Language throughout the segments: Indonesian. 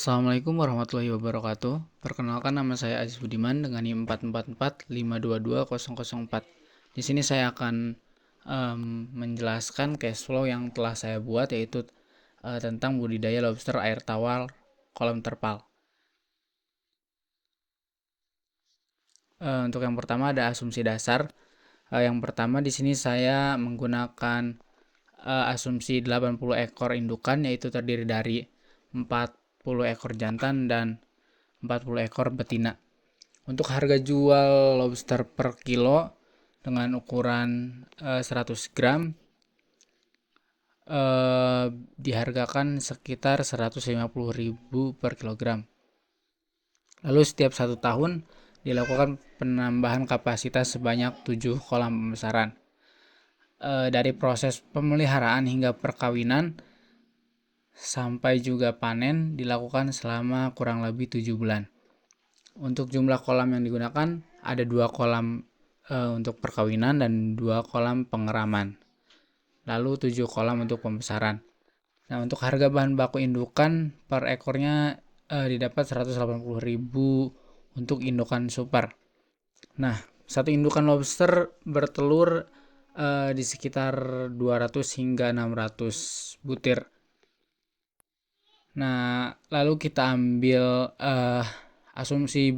Assalamualaikum warahmatullahi wabarakatuh. Perkenalkan, nama saya Aziz Budiman dengan NIM 444522004. Di sini saya akan menjelaskan cash flow yang telah saya buat, yaitu tentang budidaya lobster air tawar kolam terpal. Untuk yang pertama ada asumsi dasar. Yang pertama di sini saya menggunakan asumsi 80 ekor indukan, yaitu terdiri dari 40 ekor jantan dan 40 ekor betina. Untuk harga jual lobster per kilo dengan ukuran 100 gram dihargakan sekitar 150.000 per kilogram. Lalu setiap 1 tahun dilakukan penambahan kapasitas sebanyak 7 kolam pembesaran. Dari proses pemeliharaan hingga perkawinan sampai juga panen dilakukan selama kurang lebih 7 bulan. Untuk jumlah kolam yang digunakan ada 2 kolam untuk perkawinan dan 2 kolam pengeraman. Lalu 7 kolam untuk pembesaran. Nah, untuk harga bahan baku indukan per ekornya didapat 180.000 untuk indukan super. Nah, satu indukan lobster bertelur di sekitar 200 hingga 600 butir. Nah, lalu kita ambil asumsi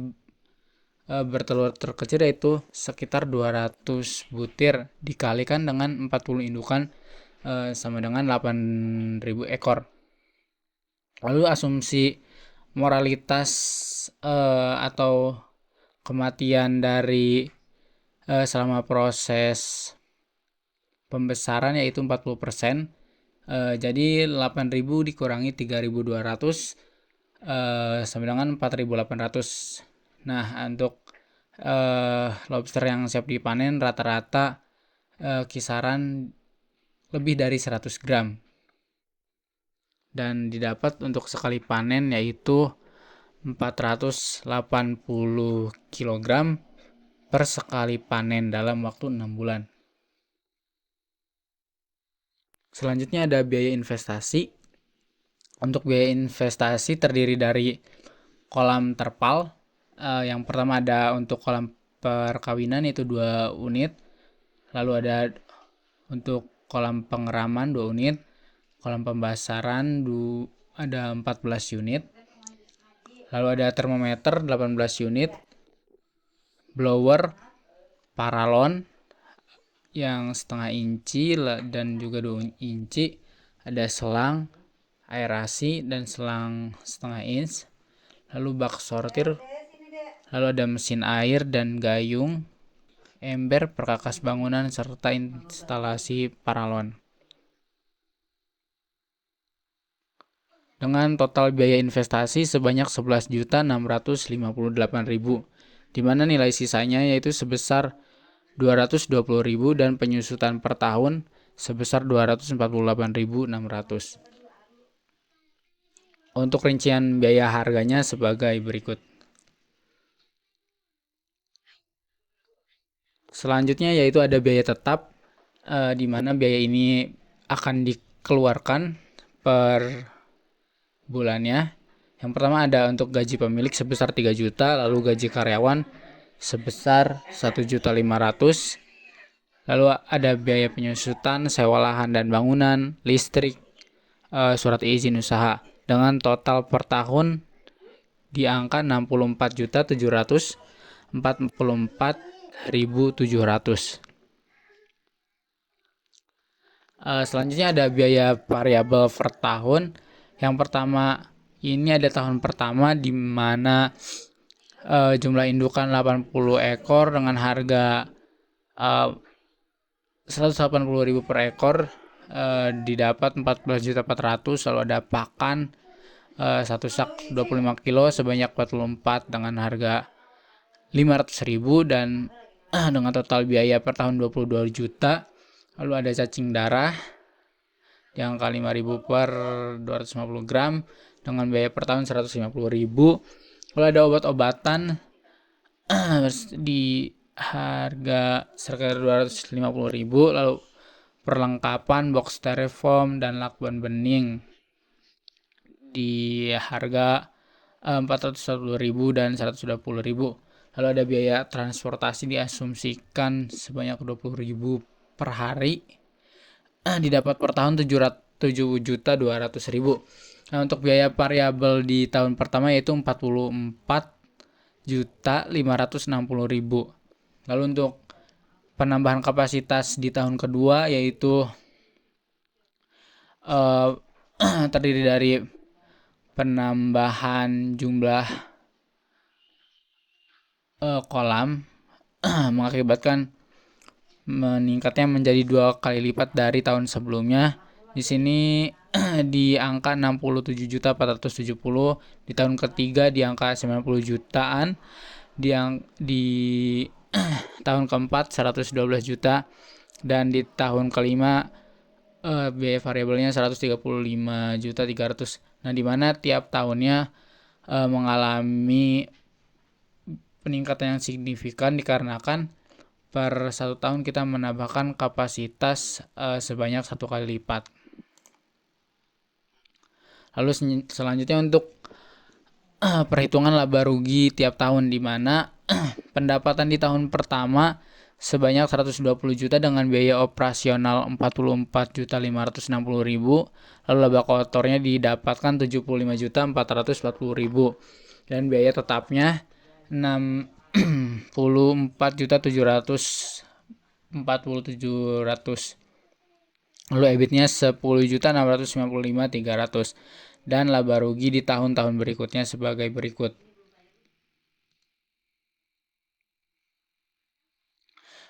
bertelur terkecil, yaitu sekitar 200 butir dikalikan dengan 40 indukan sama dengan 8.000 ekor. Lalu asumsi moralitas atau kematian dari selama proses pembesaran yaitu 40%. Jadi 8.000 dikurangi 3.200 sama dengan 4.800. Nah, untuk lobster yang siap dipanen rata-rata kisaran lebih dari 100 gram. Dan didapat untuk sekali panen yaitu 480 kg per sekali panen dalam waktu 6 bulan. Selanjutnya ada biaya investasi. Untuk biaya investasi terdiri dari kolam terpal. Yang pertama ada untuk kolam perkawinan, yaitu 2 unit. Lalu ada untuk kolam pengeraman 2 unit. Kolam pembesaran ada 14 unit. Lalu ada termometer 18 unit. Blower, paralon yang setengah inci dan juga 2 inci. Ada selang aerasi dan selang setengah inch. Lalu bak sortir. Lalu ada mesin air dan gayung, ember, perkakas bangunan, serta instalasi paralon. Dengan total biaya investasi sebanyak 11.658.000, di mana nilai sisanya yaitu sebesar 220.000 dan penyusutan per tahun sebesar 248.600. Untuk rincian biaya harganya sebagai berikut. Selanjutnya yaitu ada biaya tetap, di mana biaya ini akan dikeluarkan per bulannya. Yang pertama ada untuk gaji pemilik sebesar 3 juta, lalu gaji karyawan sebesar 1.500.000. Lalu ada biaya penyusutan, sewa lahan dan bangunan, listrik, surat izin usaha, dengan total per tahun di angka 64.744.700. Selanjutnya ada biaya variabel per tahun. Yang pertama ini ada tahun pertama di mana jumlah indukan 80 ekor dengan harga 180.000 per ekor, didapat 14.400.000. Lalu ada pakan 1 sak 25 kilo sebanyak 44 dengan harga 500.000 dan dengan total biaya per tahun 22 juta. Lalu ada cacing darah di angka 5.000 per 250 gram dengan biaya per tahun 150.000. Lalu ada obat-obatan di harga sekitar 250.000. Lalu perlengkapan box styrofoam dan lakban bening di harga 440.000 dan 120.000. Lalu ada biaya transportasi diasumsikan sebanyak 20.000 per hari. Didapat per tahun 7.200.000. Nah, untuk biaya variabel di tahun pertama yaitu 44.560.000. Lalu untuk penambahan kapasitas di tahun kedua yaitu terdiri dari penambahan jumlah kolam mengakibatkan meningkatnya menjadi 2 kali lipat dari tahun sebelumnya. Di sini di angka 67.470, di tahun ketiga di angka 90 jutaan, di tahun keempat 112 juta, dan di tahun kelima biaya variabelnya 135.300. Nah, di mana tiap tahunnya mengalami peningkatan yang signifikan dikarenakan per 1 tahun kita menambahkan kapasitas sebanyak 1 kali lipat. Lalu selanjutnya untuk perhitungan laba rugi tiap tahun, di mana pendapatan di tahun pertama sebanyak 120 juta dengan biaya operasional 44.560.000, lalu laba kotornya didapatkan 75.440.000, dan biaya tetapnya 64.747.000. Lalu EBIT-nya 10.655.300, dan laba rugi di tahun-tahun berikutnya sebagai berikut.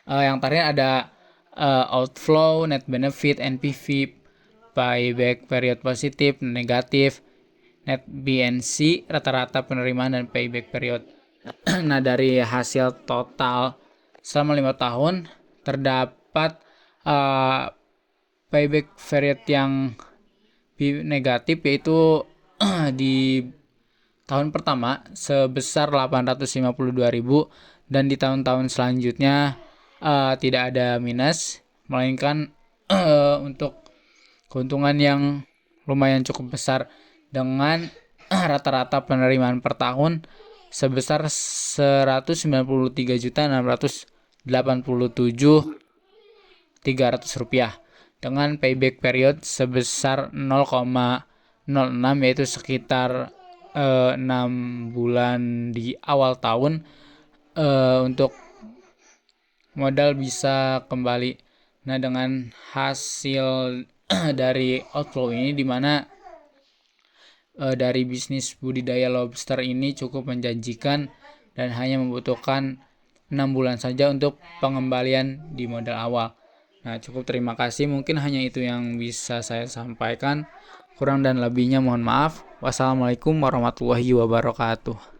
Yang terakhir ada outflow, net benefit, NPV, payback period positif, negatif, net BNC, rata-rata penerimaan, dan payback period. Nah, dari hasil total selama 5 tahun terdapat payback period yang negatif, yaitu di tahun pertama sebesar 852.000, dan di tahun-tahun selanjutnya tidak ada minus, melainkan untuk keuntungan yang lumayan cukup besar dengan rata-rata penerimaan per tahun sebesar 193.687.300 rupiah, dengan payback period sebesar 0,06, yaitu sekitar 6 bulan di awal tahun untuk modal bisa kembali. Nah, dengan hasil dari outflow ini, dimana dari bisnis budidaya lobster ini cukup menjanjikan dan hanya membutuhkan 6 bulan saja untuk pengembalian di modal awal. Nah, cukup, terima kasih. Mungkin hanya itu yang bisa saya sampaikan. Kurang dan lebihnya mohon maaf. Wassalamualaikum warahmatullahi wabarakatuh.